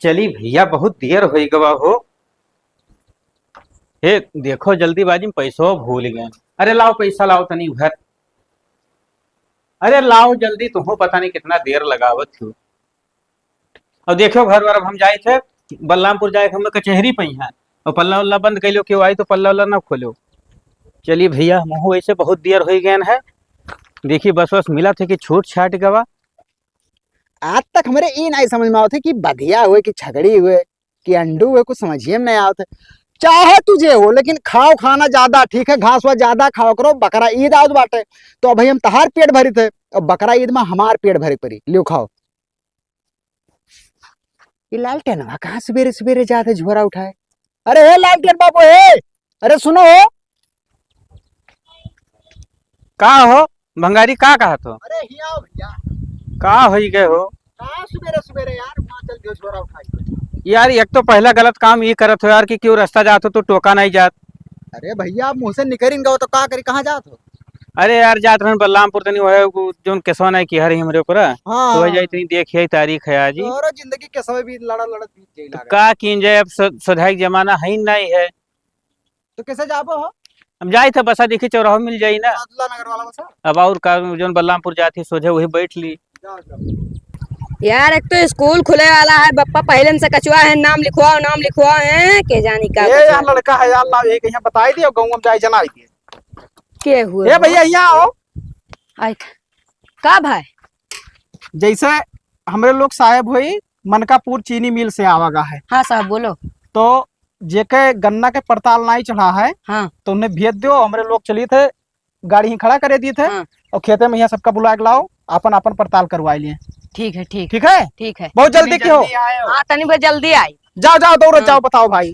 चली भैया, बहुत देर हो गवा हो। हे देखो, जल्दीबाजी में पैसो भूल गए। अरे लाओ पैसा लाओ तनी घर। अरे लाओ जल्दी, तुम्हें पता नहीं कितना देर लगावत थी। और देखो घर वार अब हम जाए थे बलरामपुर जाए, हम लोग कचहरी पे हैं। और पल्ला उल्ला बंद कर लो, क्यों आई तो पल्ला उल्ला ना खोलो। चलिए भैया, हम ऐसे बहुत देर हो गए है। देखिए बस बस मिला थे कि छूट छाट गवा। आज तक हमारे ये नहीं समझ में आते कि बधिया हुए कि छगड़ी हुए कि अंडू हुए, कुछ समझिए में नहीं आते। चाहे तुझे हो लेकिन खाओ, खाना ज्यादा ठीक है, घास वास ज्यादा खाओ करो। बकरा ईद आज बाटे तो अब हम तहार पेट भरी थे और बकरा ईद में हमार पेट भरी पड़ी, लियो खाओ। ये लालटेन कहाँ सवेरे सवेरे जाते झोरा उठाए। अरे हे लालटेन बाबू हे, अरे सुनो हो। का हो भंगारी, का कहा तो अरे ही आओ भैया। का हो गए हो कहाँ सवेरे सवेरे यार, वहाँ चल के झोरा उठाए। यार। एक तो पहला गलत काम ये करत हो यार कि क्यों रास्ता जात हो तो टोका नहीं जात। अरे भैया आप मुँह से निकलेंगे तो का करी, कहाँ जात हो। अरे यार जात रहन बलरामपुर तनी वो जोन केसवा नहीं की हरी हमरे ऊपर हाँ तो वही जाई तनी देखिए तारीख है आज ही। और जिंदगी के समय भी लड़ा लड़त बीत गई तो लागत। का किन जाए, अब सधाई के जमाना है ही नहीं है। तो कैसे जाबो हो। हम जाए थे बसा देखी चौराहा मिल जाई ना। सादुल्ला नगर वाला बसा। अब और का जोन बलरामपुर जाती सोझे वही बैठ ली। जाओ जाओ। यार एक तो स्कूल खुले वाला है, बप्पा पहले से कचुआ है, नाम लिखवाओ है के जानी का ये यार लड़का है यार, ला एक यहाँ बताई दियो गांव में जाए जना आई के हुए ए भैया यहाँ आओ। आई का भाई। जैसे हमरे लोग साहेब हुई मनकापुर चीनी मिल से आवागा है, हाँ साहब बोलो। तो जेके गन्ना के पड़ताल नहीं चढ़ा है हाँ तो उन्हें भेज दो। हमरे लोग चली थे, गाड़ी ही खड़ा करे दिए थे। हाँ और खेते में यहाँ सबका बुला के लाओ, अपन अपन पड़ताल करवा लिए। ठीक है ठीक ठीक है, ठीक है। बहुत जल्दी की हो। हाँ तनी बहुत जल्दी आई। जाओ जाओ दौड़ो हाँ। जाओ, बताओ भाई।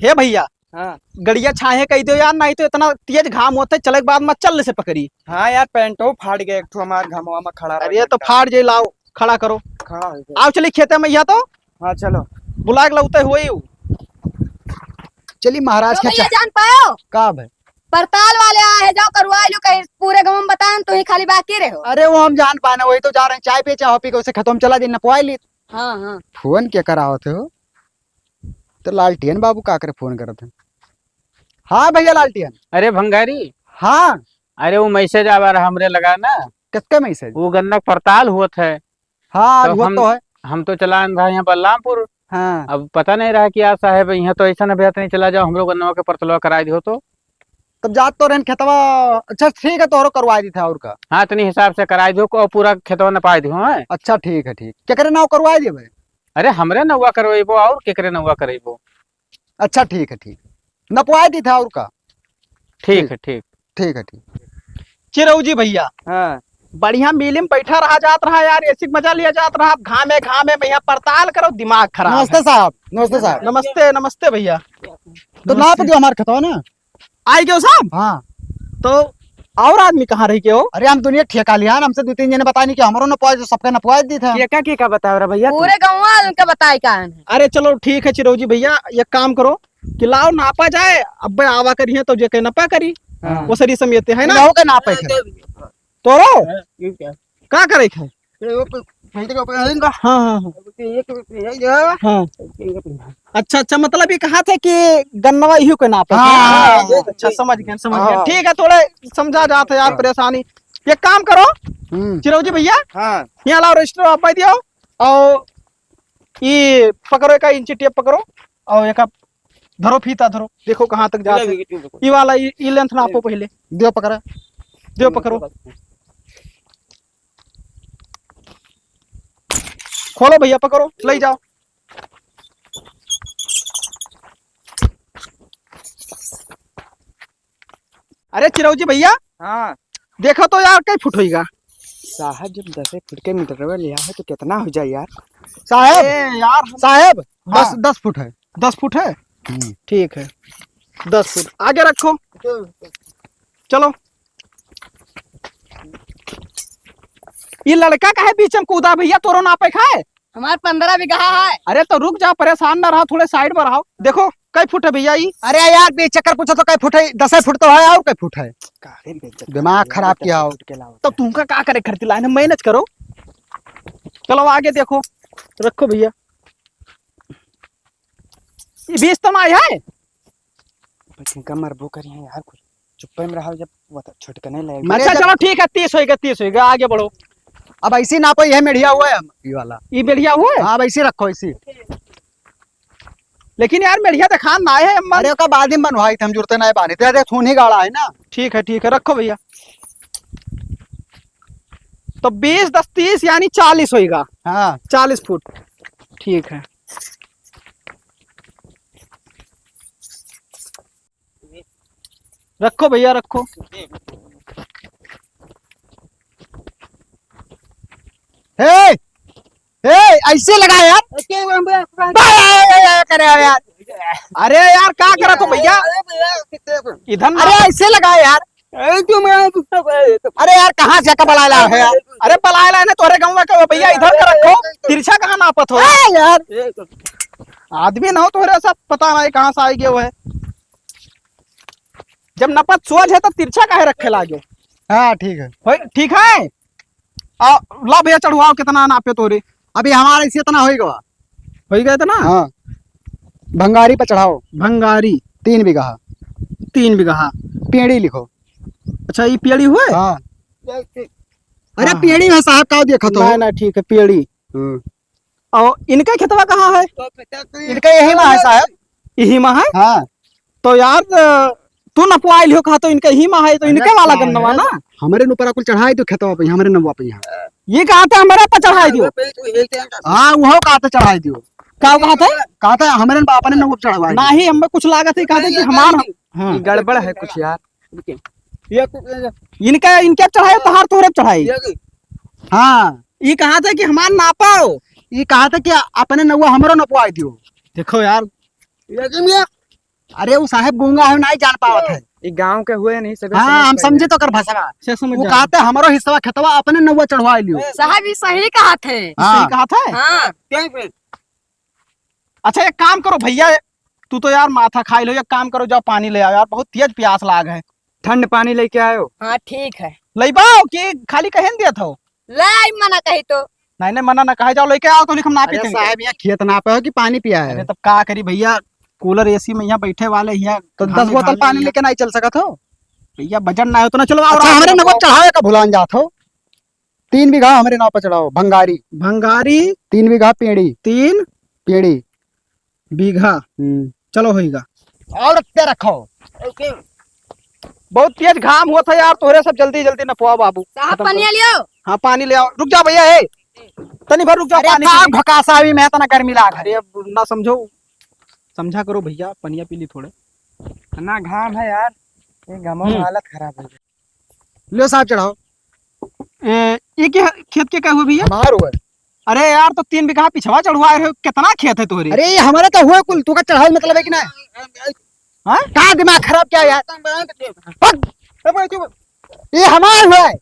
हे भैया हाँ गड़िया छाहे कह दो यार, नहीं तो इतना तेज घाम होता है, चले के बाद मत चलने से पकड़ी। हाँ यार, पैंटो फाड़ गया एक ठो हमार घमवा में खड़ा रह अरे गया तो था। फाड़ जे लाओ, खड़ा करो। खड़ा हो गया। आओ चली खेते में यहाँ तो हाँ चलो। बुला के लाते हुए चली महाराज तो के भैया जान पाओ, का भाई। पड़ताल वाले आए हैं, जाओ करवा लो कहीं पूरे गांव में बताएं तो ही खाली बाकी रहो। अरे वो हम जान पाए, वही तो जा रहे हैं, चाय पे चाय पी के उसे खत्म चला दिन नपवाई ली। हाँ हाँ फोन क्या करा होते हो तो लालटेन बाबू का करे फोन करते हैं। हाँ भैया लालटेन। अरे भंगारी, हाँ अरे वो मैसेज आवा रहा हमरे लगा ना, किसके मैसेज। वो गन्ना पड़ताल हुआ है। हाँ तो वो हम तो है। हम तो चला रहा यहाँ बलरामपुर। हाँ अब पता नहीं रहा कि यार साहेब यहाँ तो ऐसा न बेहतर नहीं चला जाओ, हम लोग गन्नवा के पड़तलवा करा दियो तो। तब जात तो रहन खेतवा। अच्छा ठीक है, तोहरो करवा दी था और का। हाँ तनी हिसाब से कराई दियो और पूरा खेतवा न पाई दियो है। अच्छा ठीक है, ठीक क्या करे नाव करवा दिए भाई। अरे हमरे नौवा करवेबो और केकरे नौवा करेबो। अच्छा ठीक है, ठीक नपवाई दी था और का। ठीक है ठीक। ठीक है ठीक। चिरऊ जी भैया हाँ बढ़िया मिली में बैठा रहा जात रहा यार, ऐसी मजा लिया जात रहा। अब घामे घामे भैया पड़ताल करो, दिमाग खराब। नमस्ते साहब। नमस्ते साहब। नमस्ते नमस्ते भैया। तो नाप दियो हमारे खतवा ना। आई गयो साहब। हाँ तो और आदमी कहाँ रही के हो। अरे हम दुनिया ठेका लिया, हमसे 2-3 जने बतानी कि हमारो नपवाई जो सबका नपवाई दी था। के का बता रहा भैया तू? पूरे गाँव वालों का बताई का है। अरे चलो ठीक है चिरऊ जी भैया, एक काम करो कि लाओ नापा जाए। अब आवा करिए तो जे नपा करी हाँ। वो सरी समियते है ना, हो के नापे तोरो का करे है। हाँ हाँ हाँ हाँ। अच्छा अच्छा, मतलब ये कहा था कि गन्नवा इहो के नापे। हाँ। अच्छा समझ गए समझ हाँ। गए, ठीक है। थोड़े समझा जाते यार परेशानी। एक काम करो चिरऊ जी भैया, हाँ यहाँ लाओ रजिस्टर आप दियो और ये पकड़ो, एक इंची टेप पकड़ो और एक धरो फीता धरो, देखो कहाँ तक जाते। ये वाला ये लेंथ नापो पहले, दियो पकड़ा, दियो पकड़ो, खोलो भैया पकड़ो, ले जाओ। अरे चिरऊ जी भैया हाँ। देखो तो यार कई फुट होगा। साहब जब 10 फुट के मीटर में लिया है तो कितना हो जाए यार। साहेब यार साहेब हाँ। 10 फुट है। 10 फुट है, ठीक है। 10 फुट आगे रखो, चलो। ये लड़का का है बीच में कूदा भैया, तोरो नापे खाए। हमारे 15 बीघा है। अरे तो रुक जा, परेशान ना रहा, थोड़े साइड में रहो। देखो कई फुट है भैया ये। अरे यार बेचक्कर पूछो तो कई फुट है, 10 फुट तो है और कई फुट है। दिमाग खराब किया हो तो तुमका क्या करे, खर्ची लाइन मैनेज करो। चलो आगे देखो, रखो भैया। ये 20 तो ना है। इनका मरबो करी है यार, कुछ चुप में रहा जब वो छुटकने लगे। अच्छा चलो ठीक है, 30 होएगा, 30 होएगा, आगे बढ़ो। अब ऐसे ना कोई है मेढ़िया हुआ है ये वाला। ये बढ़िया हुआ है। हाँ अब ऐसे रखो ऐसे। लेकिन यार मेढ़िया तो खान ना है अम्मा। अरे का बाद में बनवाई थे हम, जुड़ते नहीं बानी थे, खून ही गाड़ा है ना। ठीक है रखो भैया। तो 20 10 30 यानी 40 होएगा। हाँ 40 फुट ठीक है। रखो भैया रखो। हे ऐसे लगा यार। करे यार। अरे यार क्या करा तो भैया इधर ना। अरे ऐसे लगा यार। अरे यार कहाँ से का बड़ा है यार। अरे पलायला ने तोरे गाँव का भैया, इधर का रखो। तिरछा कहाँ नापत हो यार। आदमी ना हो तोरे सब पता नहीं कहाँ से आई गए वो है। जब नपत सोच है तो तिरछा काहे रखे लागे। हाँ ठीक है। ठीक है। ला भैया चढ़वाओ, कितना नापे तोरे। अभी हमारा इसे इतना होगा। हो गया इतना। हाँ भंगारी पे चढ़ाओ। भंगारी 3 बीघा। 3 बीघा। पेड़ी लिखो। अच्छा ये पेड़ी हुए। हाँ अरे हाँ। पेड़ी है साहब का देखो तो। ना ठीक है पेड़ी। और इनका खेतवा कहाँ है। इनका यही में है साहब। यही में है। हाँ तो यार तू नपवाइल हो कहा तो इनका ही में है, तो इनके वाला गन्नवा ना। हमारे ऊपर कुल चढ़ाई दो खेतवा पे, हमारे नवा पे यहाँ। ये कहा था हमारा पर चढ़ाई दियो। हाँ वो कहा था चढ़ाई दियो। क्या कहा था। कहा था हमारे बापा ने नवा चढ़ावा। ना ही हमें कुछ लागत है, कहा था कि हमारा। हाँ गड़बड़ है कुछ यार। इनका इनके चढ़ाई तो हार तोहरे चढ़ाई। हाँ ये कहा था कि हमारा नापाओ। ये कहा था कि अपने नवा हमारा नपवाई दियो। देखो यार। अरे वो साहब गूंगा है, नहीं जान पावत है। ये गांव के हुए नहीं सब। हाँ हम समझे तो कर भाषा। से समझ वो जा। कहते हमारो हिस्सा खेतवा अपने नवा चढ़वाई लियो। साहब ये सही कहा थे। सही कहा था। हाँ अच्छा एक काम करो भैया, तू तो यार माथा खाई लो। एक काम करो, जाओ पानी ले आओ यार, बहुत तेज प्यास लाग है। ठंड पानी लेके आयो। हाँ ठीक है। ले बाओ कि खाली कहन दिया था। लाई मना कही तो। नहीं मना ना कहे, जाओ लेके आओ तो लिखम नापी अरे देंगे। साहब यहाँ खेत ना पे हो कि पानी पिया है। अरे तब क्या करी भैया, कूलर एसी में यहाँ बैठे वाले यहाँ तो 10 बोतल पानी लेके नहीं चल सका था। भैया बजट ना हो तो ना चलो। अच्छा हमारे नवा चढ़ावे का भुलान जात हो। 3 बीघा हमारे नाव पे चढ़ाओ भंगारी। भंगारी 3 बीघा पेड़ी। 3 पेड़ी बीघा। चलो होगा। और रखते रखो। बहुत तेज घाम हुआ था यार, तोहरे सब जल्दी जल्दी नपवा बाबू। साहब पानी लियो। हाँ पानी ले आओ। रुक जा भैया, है तनी भर रुक जाओ। पानी अरे भकासा भी मैं तो ना गर्मी लाग। अरे अब ना समझो, समझा करो भैया, पनिया पी ली थोड़े। इतना घाम है यार, ये गांव में हालत खराब है। लो साहब चढ़ाओ। ये क्या खेत के क्या हुआ भैया। हमार हुआ। अरे यार तो 3 बीघा पिछवा चढ़वा रहे हो, कितना खेत है तुम्हारी। अरे ये हमारे तो हुआ कुल, तू का चढ़ाओ मतलब है कि ना। हाँ कहाँ दिमाग खराब क्या यार। ये हमार हुआ है।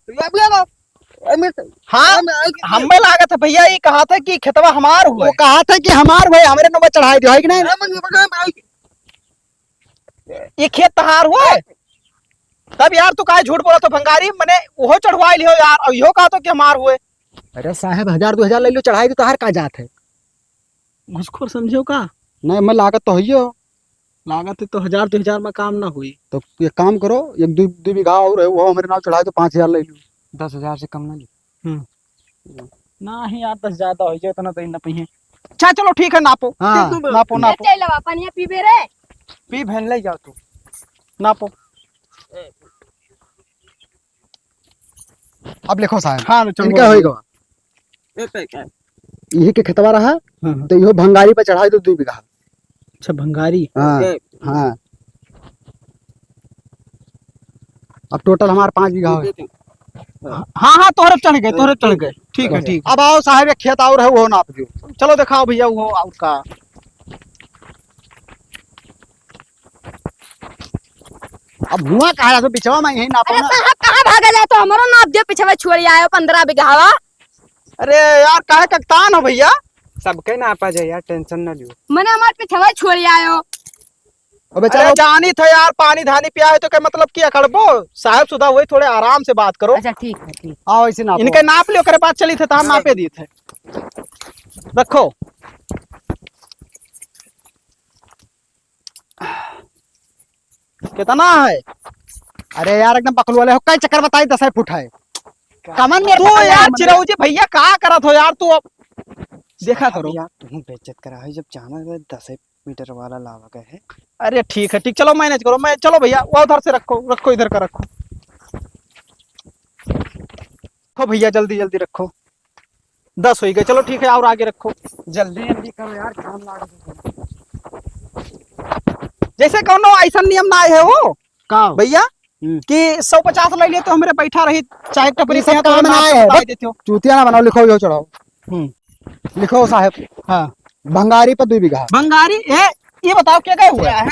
हाँ हमें लागत है भैया, ये कहा था कि खेतवा हमार हुआ वो कहा था कि हमार हुआ है, हमारे नंबर चढ़ाई दियो है कि नहीं। ये खेत तहार हुआ है। तब यार तू काहे झूठ बोला तो भंगारी मने वो चढ़वा लियो यार, और यो कहा तो कि हमार हुए। अरे साहब 1000 2000 ले लो चढ़ाई तो हर का जात है। घुसखोर समझो का। नहीं मैं लागत तो होइयो। लागत है तो 1000 2000 में काम ना हुई। तो ये काम करो, 1-2 बीघा और है वो हमारे नाम चढ़ाई तो 5000 ले लो। 10,000 से कम ना ली। ना ही यार 10 ज्यादा हो जाए इतना तो ना पही। अच्छा चलो ठीक है, नापो। हाँ। नापो नापो। चल पानी पीबे रे। पी भैन ले जाओ तू। नापो। अब लिखो साहब। हाँ चलो। इनका होएगा यही के खेतवा रहा। तो यो भंगारी पे चढ़ाई तो 2 बीघा। अच्छा भंगारी। हाँ हाँ अब टोटल हमारे 5 बीघा हो। हाँ हाँ तोहरे चढ़ गए। ठीक है ठीक। अब आओ साहब, एक खेत और है वो नाप दो। चलो दिखाओ भैया वो उसका। अब हुआ कहा तो पिछवा में यही नापो अरे ना। साहब कहाँ भागा जाए तो हमारो नाप दियो, पिछवा छोड़ आयो 15 बीघावा। अरे यार काहे कक्तान हो भैया। सबके ना पा जाए यार, टेंशन ना लियो। मने हमार पिछवा छोड़ आयो। अबे अरे चलो जानी था यार, पानी धानी पिया है तो क्या मतलब किया कड़बो। साहब सुधा हुए, थोड़े आराम से बात करो। अच्छा ठीक है ठीक। आओ इसे नापो। इनके नाप लियो, करे बात चली थे तो हम नापे दिए थे। रखो। कितना है? अरे यार एकदम पकड़ वाले हो, कई चक्कर बताई 10 फुट है। कमन में तू यार चिरऊ जी भैया कहा करत हो यार तू? अब देखा करो यार तुम बेइज्जत करा है, जब जाना है 10 मीटर वाला लावा गए है। अरे ठीक है, ठीक, चलो मैनेज करो। मैं चलो भैया वो उधर से रखो, रखो इधर का रखो। रखो भैया जल्दी जल्दी रखो। 10 हो गए, चलो ठीक है और आगे रखो। जल्दी जल्दी करो यार, काम लाग जैसे कौनो ऐसा नियम ना है वो का भैया कि 150 ले लिए तो हमारे बैठा रही चाहे टपरी से, सब तो काम हम ना आपको है। बता देते हो। चूतिया ना बनाओ, लिखो यो चढ़ाओ। लिखो साहब, हाँ भंगारी पर 2 बीघा। बंगारी ये बताओ क्या क्या हुआ है?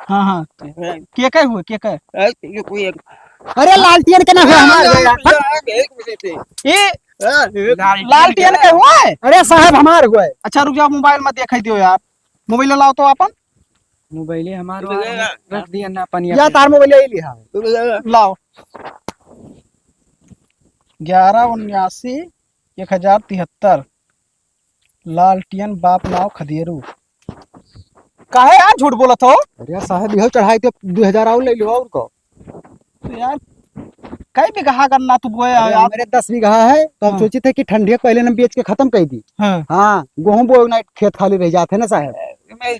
हाँ हाँ क्या क्या हुआ, क्या क्या? अरे लालटियन के ना हुआ हमारे ये लालटेन का हुआ है? अरे साहब हमार हुआ है। अच्छा रुक जाओ, मोबाइल मत दिखाई दियो यार, मोबाइल लाओ तो अपन। मोबाइल हमारा रख दिया ना अपन या तार मोबाइल यही लिया है। लाओ 1179-1073 लालटियन बाप नाव खदेरू। काहे यार झूठ बोलत हो? अरे साहब यहो चढ़ाई तो 2000 और ले लो और को। तो यार कई बीघा गन्ना तू बोया अरे यार? मेरे 10 बीघा है तो हम हाँ। सोचे थे कि ठंडी पहले हम बेच के खत्म कर दी। हाँ। हाँ गेहूं बोए ना, खेत खाली रह जाते ना साहब।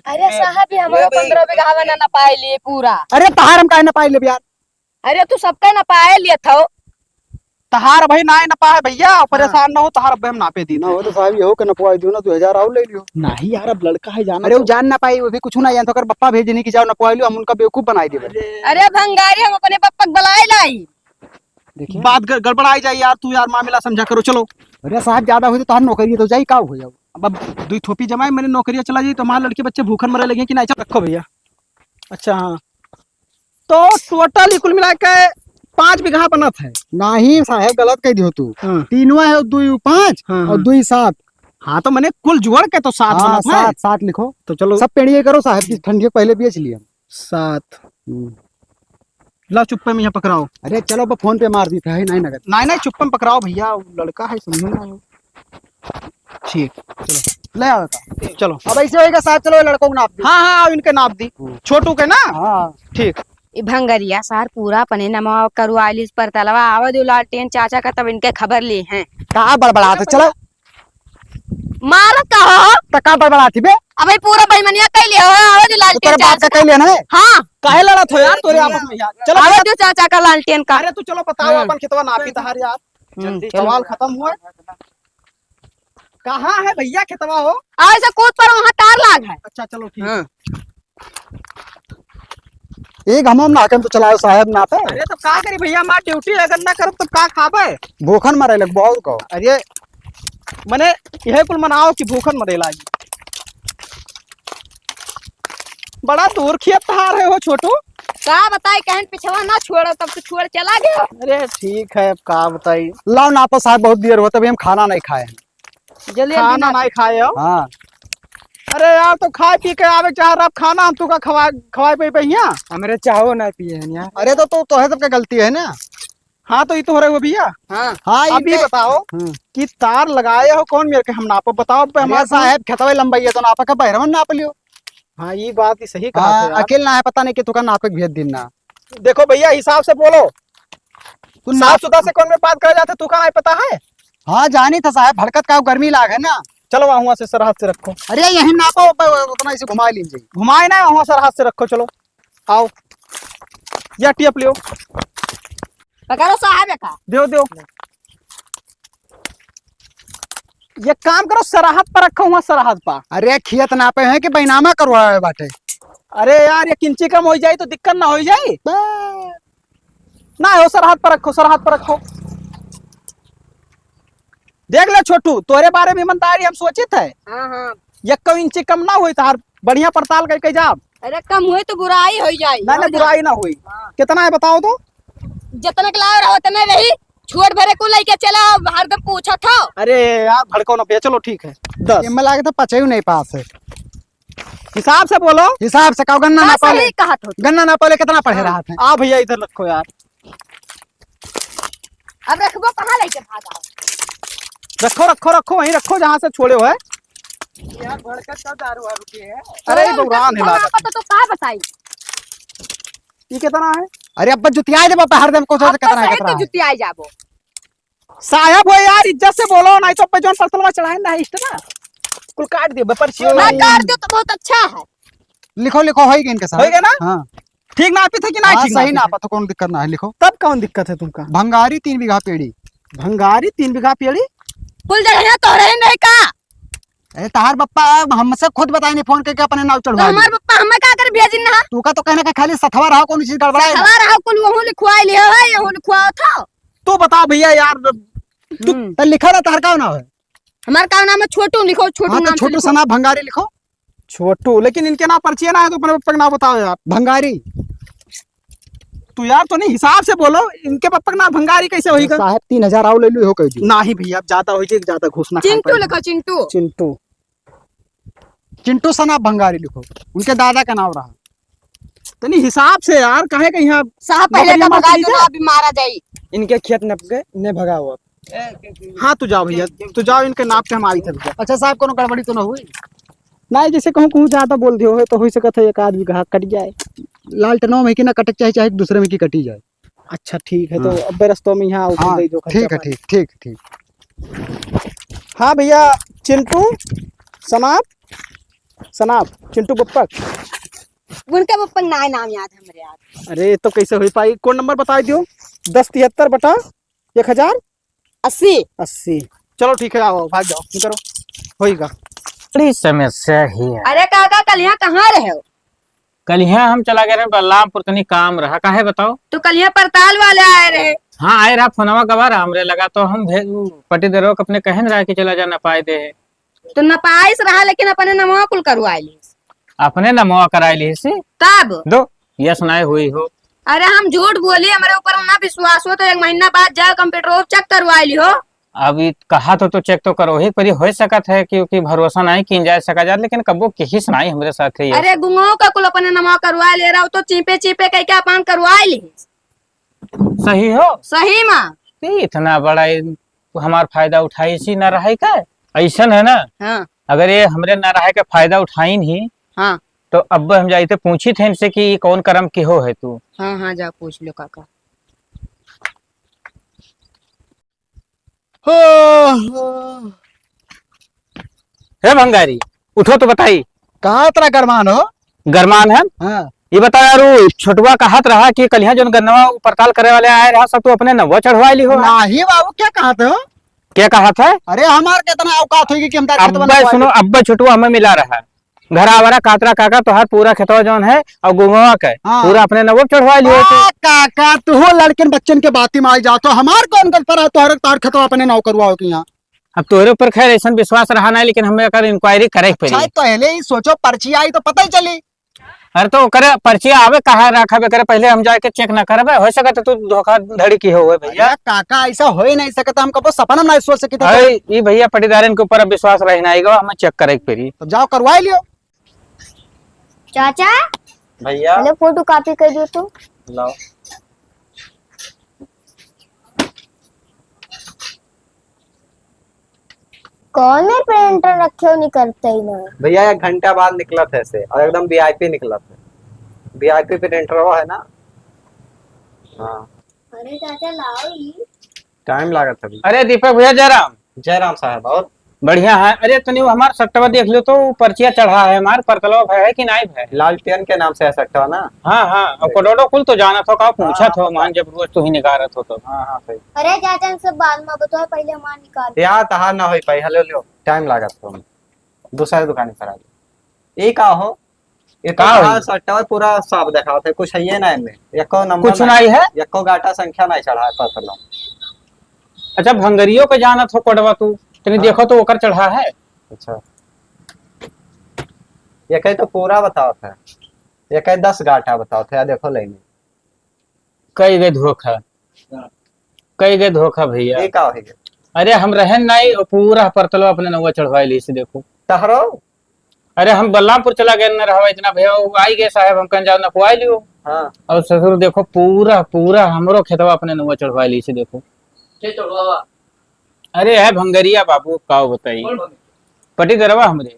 अरे साहब ये हमारा 15 बीघा ना नपाए लिए पूरा। अरे तहार हम काहे ना पाई ले यार। अरे तू सबका नपाए लिए था। तहार भाई ना नपा है भैया, परेशान ना हो, तहार अब हम नापे दी ना हो तो साहब यहो के नपवाई दो ना, 2000 और ले लियो। नहीं यार, अब लड़का है जाना। अरे वो जान ना पाई, वो भी कुछ ना जानता, कर पप्पा भेजनी की जाओ नपवाई लियो, हम उनका बेवकूफ बनाई देबे। अरे भंगारी हम अपने पप्पा को बुलाए लाई। देखिए बात गड़बड़ाई जाए यार, तू यार मामला समझा करो। चलो अरे साहब ज्यादा हुई तो तहार नौकरी तो जाई का हो जाओ। अब 2 थोपी जमाए मेरी नौकरियां चला जाए तो हमारे लड़के बच्चे भूखन मरे लगे कि नहीं? चल रखो भैया। अच्छा हाँ, तो टोटल कुल मिला के 5 बीघा बनत है। नहीं साहब गलत कह दियो तू। हाँ। 3 है 2 5 हाँ, और 2 7। हाँ तो मैंने कुल जोड़ के तो 7 हाँ बनत है। 7 लिखो तो चलो सब पेड़िए करो साहब की ठंडी पहले बेच लिए। 7 ला चुप्पे में यहाँ पकड़ाओ। अरे चलो अब फोन पे मार दी था, नहीं नगद। नहीं चुप्पे में पकड़ाओ भैया, वो लड़का है समझो ना। ठीक चलो ले आओ का। चलो अब ऐसे होएगा साहब, चलो लड़कों को नाप दी। हाँ हाँ इनके नाप दी, छोटू के ना। हाँ ठीक ई भंगरिया सार पूरा पने नमवा करू आलिस पर तलवा आवद लालटेन चाचा का तब इनके खबर ली हैं। कहा बड़बड़ाते चलो मारत का हो तका बड़बड़ाती बे। अबे पूरा बेईमानिया कई लिया हो आवद तेरे लालटेन बाप का चाचा। कह लेना है। हाँ काहे लड़त हो यार तोरे आपस में यार? चलो भैया, आवद चाचा का लालटेन का। अरे तू चलो बताओ अपन कितना नापी तहार यार। जल्दी सवाल खत्म हुआ। कहाँ है भैया खेतवा हो? ऐसे कूद पर वहाँ तार लाग है। अच्छा चलो ठीक। एक हम ना तो चलाओ साहब नापे। अरे तो का करी भैया, मार ड्यूटी अगर ना करब तो का खाबे? भूखन मरे लग बहुत को। अरे मने यह कुल मनाओ कि भूखन मरे लागी। बड़ा दूर खेत तहार है हो छोटू। का बताई कहन पिछवा ना छोड़ो तब तो छोड़ चला गया। अरे ठीक है, अब का बताई। लाओ नापो साहब, बहुत देर हो तभी हम खाना नहीं खाए। जल्दी खाना नहीं खाए हो? हाँ अरे यार तो खाए पी के आवे चाह रहा, खाना हम तुका खवाए पे भैया। हमारे चाहो ना पिए हैं यार। अरे तो है सबका गलती है ना। हाँ तो ये तो हो रहे हो भैया। हाँ हाँ अभी बताओ कि तार लगाए हो कौन मेरे के, हम नापो बताओ पे हमारे हमारे साहब खेतवा लंबाई है तो नापा का बहरवन नाप लियो। हाँ ये बात ही सही कहा हाँ था यार। अकेले ना है, पता नहीं कि तुका नापक भेज दिन ना। देखो भैया हिसाब से बोलो, तू साफ सुथरा से कौन में बात करे जाते, तुका नहीं पता है? हाँ जानी था साहब, भड़कत का गर्मी लाग है ना। चलो वहाँ से सरहद से रखो। अरे यही नापो उतना इसे घुमा लीजिए। घुमाए ना, वहाँ सरहद से रखो। चलो आओ या टिप लियो, पकड़ो साहब का। दो ये काम करो, सरहद पर रखो, वहाँ सरहद पर। अरे खेत नापे हैं कि बैनामा करवाए बाटे। अरे यार ये किंची कम हो जाए तो दिक्कत ना हो जाए ना, हो सरहद पर रखो, सरहद पर रखो। देख ले छोटू, तोरे बारे में ईमानदारी हम सोचित है। हाँ 1 इंची कम ना हुई तार, बढ़िया पड़ताल करके जाब। अरे कम हुए तो बुराई हो जाए। ना बुराई ना हुई। कितना है बताओ तो? जितना के लाओ रहो उतना रही, छोट भरे को लेके चला हरदम पूछा था। अरे यार भड़को ना भैया, चलो ठीक है 10 इनमें लागे तो पचे नहीं पास है। हिसाब से बोलो। हिसाब से कहो गन्ना ना पाले, सही कहा तो। गन्ना ना पाले कितना पढ़े रहा था। आ भैया इधर रखो यार। अब रखबो कहाँ लेके भागा? रखो वहीं रखो जहाँ से छोड़े हो है। यार भड़कत का दारू वारू की है। अरे ये बौरान है लागत। तो का बताई? ये कितना है? अरे अब जुतिया दे बापा हरदम को अब कितना है तो कितना है? जुती आई जाबो। साहब हो यार, इज्जत से बोलो, नहीं तो पे जोन परतलवा चढ़ाए ना इष्ट ना कुल काट दियो पर्ची मैं कर दो तो बहुत अच्छा है। लिखो लिखो होई इनके साथ होएगा ना? हाँ ठीक ना थे कि नहीं हाँ, ठीक सही ना नापी थे? पा तो कौन दिक्कत ना है, लिखो। तब कौन दिक्कत है तुमका? भंगारी 3 बीघा पेड़ी। भंगारी 3 बीघा पेड़ी। कुल जगह तो रहे नहीं का। अरे तार बप्पा हमसे खुद बताए नहीं फोन करके अपने नाव तो चढ़वा हमार पप्पा हमें का कर भेजिन ना। तू का तो कहने का खाली सथवा रहा कौन चीज गड़बड़ा है। हमारा हाउ कुल वहु लिखवाई लियो है, यहु लिखवाओ था। तो बताओ भैया यार, तो लिखा ना तार का ना है। हमार का नाम है छोटू, लिखो छोटू हाँ तो नाम से छोटू लिखो। सना भंगारी लिखो। छोटू, लेकिन इनके नाम पर्ची ना है तो अपने पप्पा का नाम बताओ यार। भंगारी तू यार तो नहीं, हिसाब से बोलो, इनके पप्पा का नाम भंगारी कैसे होएगा? साहब 3000 आओ ले लो हो कह दी। नहीं भैया, अब ज्यादा हो जाए, ज्यादा घुसना चिंटू लिखो चिंटू। चिंटू। चिंटू सना भंगारी लिखो, उनके दादा का नाम रहा। तो नहीं हिसाब से यार, कहे का यहाँ साहब पहले नौकरियां का मार भगा दी दो जाए। ना, अभी मारा जाई। इनके खेत नप गए ने भगा हुआ। हाँ तू जाओ भैया, तू जाओ, इनके नाप के हम आई थे भैया। अच्छा साहब कोनो गड़बड़ी तो ना हुई? नहीं, जैसे कहूँ कहूँ ज्यादा बोल दियो तो हो सकता है एक आदमी का हाथ कट जाए। लालटनों में की ना कटक चाहे चाहे दूसरे में की कटी जाए। अच्छा ठीक है, तो अब रस्तों में यहाँ हाँ दे दो खर्चा ठीक है, पानी। ठीक ठीक ठीक। हाँ भैया, चिंटू सनाब चिंटू पप्पा। उनके पप्पा ना नाम याद है मेरे याद। अरे तो कैसे हो पाई? कौन नंबर बता दियो? 1073 बटा 1080। 80। चलो ठीक है, आओ भाग जाओ, नहीं करो होएगा। बड़ी समस्या ही है। अरे काका कल यहाँ कहाँ रहे हो? कल यहाँ हम चला गए रहे बलरामपुर, तनी काम रहा, काहे बताओ। तो कल यहाँ पड़ताल वाले आए रहे। हाँ आए रहा, फोनवा गवा रहा हमरे लगा, तो हम पटी देरो अपने कहन रहा कि चला जा, न पाए दे है। तो नपाइस रहा, लेकिन अपने नमवा कुल करवाई ली। अपने नमवा कराई ली सी तब दो ये सुनाए हुई हो। अरे हम झूठ बोली, हमारे ऊपर ना विश्वास हो तो 1 महीना बाद जाओ कंप्यूटर चेक करवाई ली हो। अभी कहा तो चेक तो करो ही पर हो सकत है, क्योंकि भरोसा नहीं की जा सका जा, लेकिन कबो किसी सुनाई हमारे साथ है। अरे गुंगो का कुल अपने नमवा करवा ले रहा हो, तो चीपे चीपे कह के अपन करवाई ली। सही हो। सही माँ। इतना बड़ा हमार फायदा उठाई इसी न रहा का, ऐसा है ना। हाँ अगर ये हमरे न रहा के फायदा उठाई नहीं, हाँ तो अब हम जाते पूछी थे इनसे कि कौन कर्म की हो है तू। हाँ हाँ जा पूछ लो काका। हे भंगारी उठो तो बताई। कहाँ तेरा गरमान हो? गरमान है। हाँ ये बता यार, छोटवा कहत रहा कि कलिया जो गन्नवा पड़ताल करे वाले आए रहा, सब तू अपने नवा चढ़वा ली हो। नहीं बाबू क्या कहा थे हो? क्या कहा था? अरे हमार कितना औकात होगी कि हम तार खेत अब्बा बनवाए? सुनो, अब्बा छोटवा हमें मिला रहा घर आवारा कातरा काका तो हर पूरा खेतवा जौन है और गुंगवा के हाँ। पूरा अपने नवा चढ़वा लियो। आ, काका तू हो लड़कन बच्चन के बाती में आई जा, तो हमार कौन गल पर तोहर तार खतवा अपने नाव करवाओ कि यहाँ। अब तोहरे ऊपर खैर ऐसा विश्वास रहा नहीं, लेकिन हमें अगर इंक्वायरी करे पड़ी। शायद पहले ही सोचो, पर्ची आई तो पता ही चली। अरे तो करे पर्ची आवे कहा रखा करे, पहले हम जाके चेक न करबे, हो सके तो तू धोखाधड़ी की हो भैया। अरे काका ऐसा हो ही नहीं सकता, हम कबो सपना में नहीं सोच सके थे। अरे ये भैया पटीदारन के ऊपर अब विश्वास रहना आएगा, हमें चेक करे पड़ी। तो जाओ करवाई लियो। चाचा भैया पहले फोटो कॉपी कर दो तो। लाओ। कौन में प्रिंटर रखे हो नहीं करते ही ना। भैया 1 घंटा बाद निकला था ऐसे, और एकदम वीआईपी निकला था। वीआईपी प्रिंटर वो है ना। हाँ अरे चाचा लाओ ही। टाइम लगा था अभी। अरे दीपक भैया जयराम। जयराम साहब और बढ़िया है। अरे तनी हमार सट्टवा देख लो तो पर्चिया चढ़ा है हमार परतलवा है कि नहीं है। लालटेन के नाम से है सकता ना। हाँ हाँ, और कोडोडो कुल तो जाना था, का पूछा था मान जब रोज तू ही निकालत हो तो। हाँ हाँ सही। अरे चाचा सब बाद में बताओ, पहले हमार निकाल। यहाँ तहार ना हो पाई, हेलो लो टाइम लगा था हम दूसरे दुकान पर आ गए। ये का हो, ये का तो होई? सट्टा पूरा साफ देखा था, कुछ है ये ना इनमें, एको नंबर कुछ नहीं है। एको गाटा संख्या नहीं चढ़ा है पतला। अच्छा भंगरियों के जाना था कोडवा तू, तनी हाँ। देखो तो ओकर चढ़ा है। अच्छा ये कहीं तो पूरा बताओ था, ये कहीं 10 गाटा बताओ था, देखो लेने कई गए धोखा, कई गए धोखा भैया। ये का हो गया अरे हम रहन नहीं, और पूरा परतलवा अपने नवा चढ़वाई ली से देखो। तहरो। अरे हम बलरामपुर चला गए न रहा इतना भैया, वो आई गए साहब, हम कहीं जाओ नपवाई लियो। हाँ और ससुर देखो पूरा पूरा हमरो खेतवा अपने नवा चढ़वाई ली से देखो। अरे है भंगरिया बाबू, का बताइए पटी दरवा हमरे।